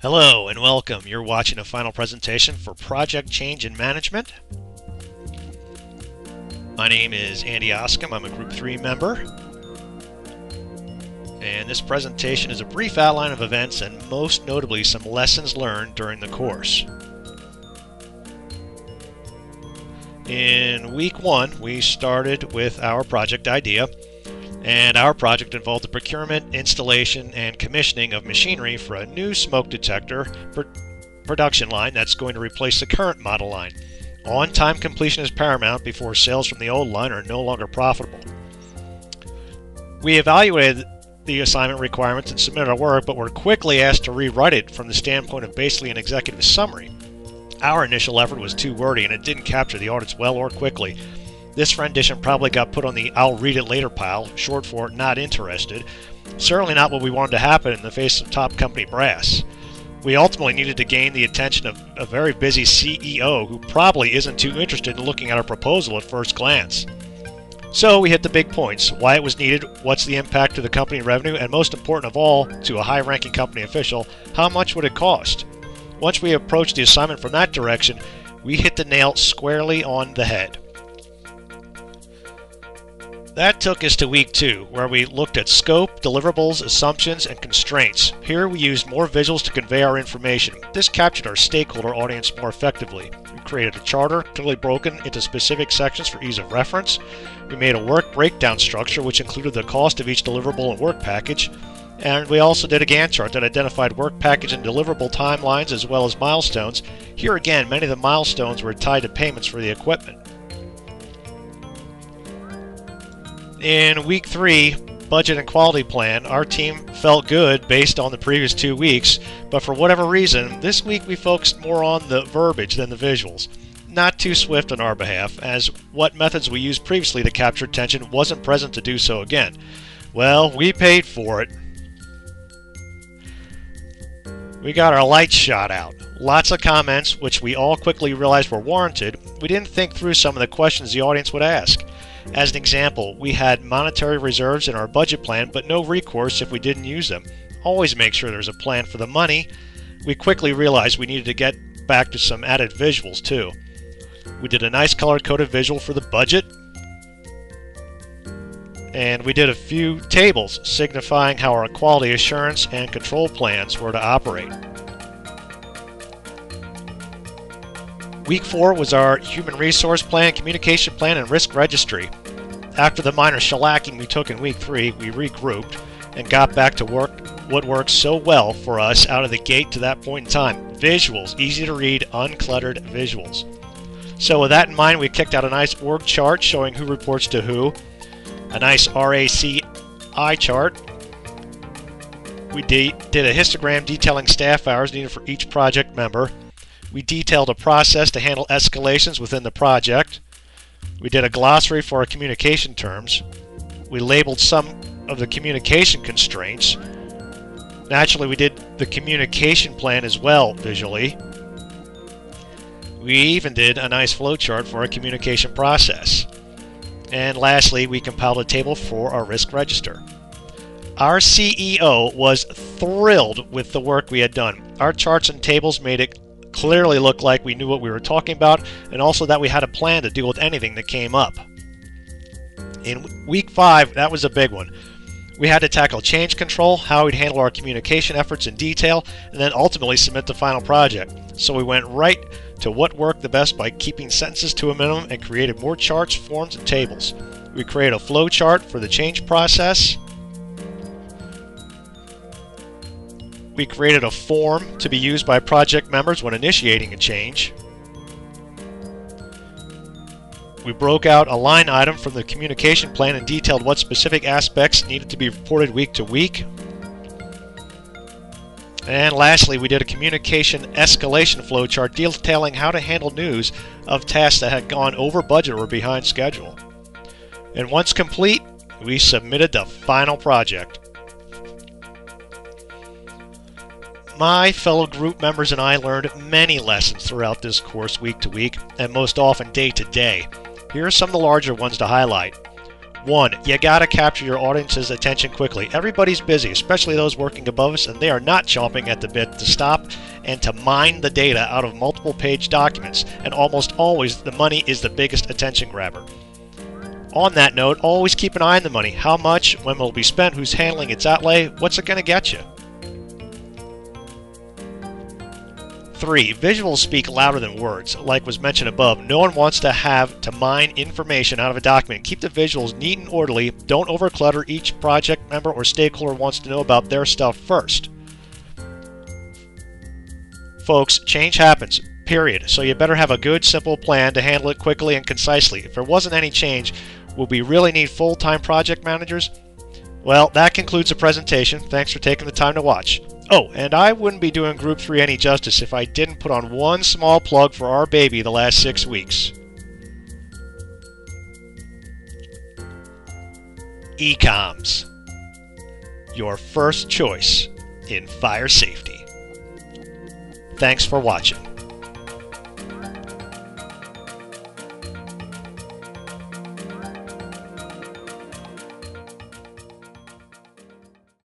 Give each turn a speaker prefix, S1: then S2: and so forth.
S1: Hello and welcome. You're watching a final presentation for Project Change and Management. My name is Andy Oscom. I'm a Group 3 member. And this presentation is a brief outline of events and most notably some lessons learned during the course. In week 1, we started with our project idea. And our project involved the procurement, installation, and commissioning of machinery for a new smoke detector production line that's going to replace the current model line. On-time completion is paramount before sales from the old line are no longer profitable. We evaluated the assignment requirements and submitted our work, but were quickly asked to rewrite it from the standpoint of basically an executive summary. Our initial effort was too wordy and it didn't capture the audits well or quickly. This rendition probably got put on the I'll read it later pile, short for not interested. Certainly not what we wanted to happen in the face of top company brass. We ultimately needed to gain the attention of a very busy CEO who probably isn't too interested in looking at our proposal at first glance. So we hit the big points: why it was needed, what's the impact to the company revenue, and most important of all, to a high-ranking company official, how much would it cost? Once we approached the assignment from that direction, we hit the nail squarely on the head. That took us to week 2, where we looked at scope, deliverables, assumptions, and constraints. Here we used more visuals to convey our information. This captured our stakeholder audience more effectively. We created a charter, clearly broken into specific sections for ease of reference. We made a work breakdown structure which included the cost of each deliverable and work package. And we also did a Gantt chart that identified work package and deliverable timelines as well as milestones. Here again, many of the milestones were tied to payments for the equipment. In week 3, budget and quality plan, our team felt good based on the previous 2 weeks, but for whatever reason, this week we focused more on the verbiage than the visuals. Not too swift on our behalf, as what methods we used previously to capture attention wasn't present to do so again. Well, we paid for it. We got our lights shot out. Lots of comments, which we all quickly realized were warranted. We didn't think through some of the questions the audience would ask. As an example, we had monetary reserves in our budget plan, but no recourse if we didn't use them. Always make sure there's a plan for the money. We quickly realized we needed to get back to some added visuals too. We did a nice color-coded visual for the budget. And we did a few tables signifying how our quality assurance and control plans were to operate. Week 4 was our human resource plan, communication plan, and risk registry. After the minor shellacking we took in week 3, we regrouped and got back to what worked so well for us out of the gate to that point in time. Visuals, easy to read, uncluttered visuals. So with that in mind, we kicked out a nice org chart showing who reports to who, a nice RACI chart. We did a histogram detailing staff hours needed for each project member. We detailed a process to handle escalations within the project. We did a glossary for our communication terms. We labeled some of the communication constraints. Naturally, we did the communication plan as well visually. We even did a nice flowchart for our communication process. And lastly, we compiled a table for our risk register. Our CEO was thrilled with the work we had done. Our charts and tables made it clearly look like we knew what we were talking about, and also that we had a plan to deal with anything that came up. In week 5, that was a big one. We had to tackle change control, how we'd handle our communication efforts in detail, and then ultimately submit the final project. So we went right to what worked the best by keeping sentences to a minimum and created more charts, forms, and tables. We created a flow chart for the change process. We created a form to be used by project members when initiating a change. We broke out a line item from the communication plan and detailed what specific aspects needed to be reported week to week. And lastly, we did a communication escalation flowchart detailing how to handle news of tasks that had gone over budget or behind schedule. And once complete, we submitted the final project. My fellow group members and I learned many lessons throughout this course week to week, and most often day to day. Here are some of the larger ones to highlight. 1. You gotta capture your audience's attention quickly. Everybody's busy, especially those working above us, and they are not chomping at the bit to stop and to mine the data out of multiple page documents, and almost always the money is the biggest attention grabber. On that note, always keep an eye on the money. How much, when will it be spent, who's handling its outlay, what's it gonna get you? 3. Visuals speak louder than words. Like was mentioned above, no one wants to have to mine information out of a document. Keep the visuals neat and orderly. Don't overclutter. Each project member or stakeholder wants to know about their stuff first. Folks, change happens, period. So you better have a good, simple plan to handle it quickly and concisely. If there wasn't any change, would we really need full-time project managers? Well, that concludes the presentation. Thanks for taking the time to watch. Oh, and I wouldn't be doing Group 3 any justice if I didn't put on one small plug for our baby the last 6 weeks. Ekoms, your first choice in fire safety. Thanks for watching.